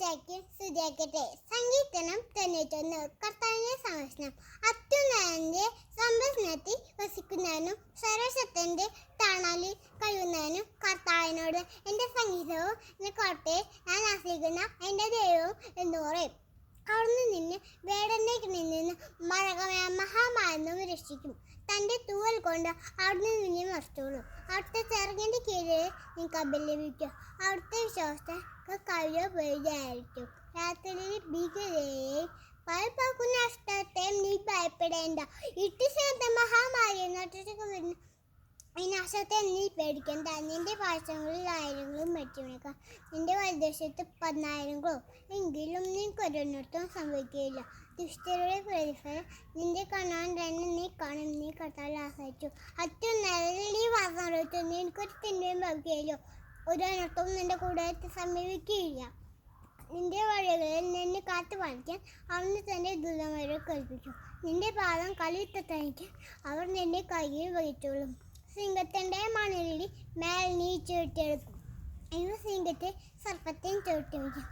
പൂജയ്ക്ക് സ്തുതിയാക്കട്ടെ. സങ്കീർത്തനം 91. കർത്താവിന്റെ സംരക്ഷണം. അത്യുന്നതന്റെ സംരക്ഷണത്തിൽ വസിക്കുന്നവനും സർവശക്തന്റെ തണലിൽ കഴിയുന്നവനും കർത്താവിനോട് എന്റെ സംഗീതവും എന്റെ കോട്ടയെ ഞാൻ ആശ്രയിക്കുന്ന എന്റെ ദൈവവും എന്ന് പറയും. അവിടുന്ന് നിന്നെ വേടന്റെ നിന്ന് മഹാമാരിന്നും രക്ഷിക്കും. തന്റെ തൂവൽ കൊണ്ട് അവിടുന്ന് നിന്നെ മറിച്ചോളും. അവിടുത്തെ ചിറകിന്റെ കീഴിൽ നിങ്ങൾക്ക് അപലപിക്കും. അവിടുത്തെ വിശ്വാസത്തെ കവിയോ പേടിയായിരിക്കും. രാത്രിയിൽ ഭീകരയെയും ഭയപ്പാക്കുന്ന നഷ്ടത്തെയും നീ ഭയപ്പെടേണ്ട. ഇട്ടിശേഷ മഹാമാരി നഷ്ടം വിനാശത്തെ നീ പേടിക്കേണ്ട. നിന്റെ പാർശ്വങ്ങളിൽ ആയിരങ്ങളും മറ്റുവിനേക്കാം, നിന്റെ വലതുവശത്ത് 10,000 എങ്കിലും നിനക്കൊരൊന്നിടത്തും സംഭവിക്കുകയില്ല. ദുഷ്ടരുടെ പ്രതിഫലം നിന്റെ കണ്ണാൻ തന്നെ നീ കാണും. നീ കർത്താവിൽ ആശ്രയിച്ചു അത്യുന്നതത്തിൽ വാസനത്തു നിനക്കൊരു തിന്മയും ഭവിക്കുകയില്ല. ഒരു അനർത്ഥവും നിന്റെ കൂടെ സമീപിക്കുകയില്ല. നിന്റെ വഴികളിൽ നിന്നെ കാത്തു പാലിക്കാൻ അവിടുന്ന് തന്റെ ദൂതന്മാരെ കൽപ്പിച്ചു. നിന്റെ പാദം കളിത്തനിക്ക് അവർ നിന്റെ കയ്യിൽ വഹിച്ചോളും. സിംഹത്തിന്റെ മണലിൽ മേൽ നീ ചുരുട്ടിയെടുക്കും. ഇവ സിംഹത്തെ സർപ്പത്തെയും ചുരുട്ടി വയ്ക്കും.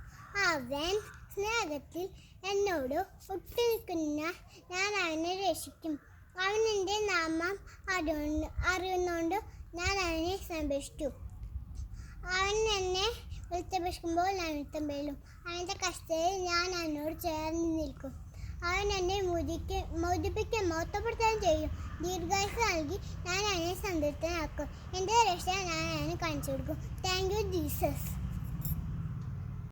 അവൻ സ്നേഹത്തിൽ എന്നോട് ഒട്ടുനിൽക്കുന്ന ഞാൻ അവനെ രക്ഷിക്കും. അവൻ എൻ്റെ നാമം അറിയുന്നോണ്ട് ഞാൻ അവനെ സംരക്ഷിച്ചു. അവൻ എന്നെ വിളിച്ചപേക്ഷിക്കുമ്പോൾ ഞാൻ ഉത്തരം പേരും. അവൻ്റെ കഷ്ടതയിൽ ഞാൻ അവനോട് ചേർന്ന് നിൽക്കും. അവൻ എന്നെ മോചിപ്പിക്കാൻ മഹത്വപ്പെടുത്താൻ ചെയ്യും. ദീർഘായുസ്സ് നൽകി ഞാൻ അവനെ സംതൃപ്തനാക്കും. എൻ്റെ രക്ഷ ഞാൻ അവന് കാണിച്ചു കൊടുക്കും. Thank you Jesus.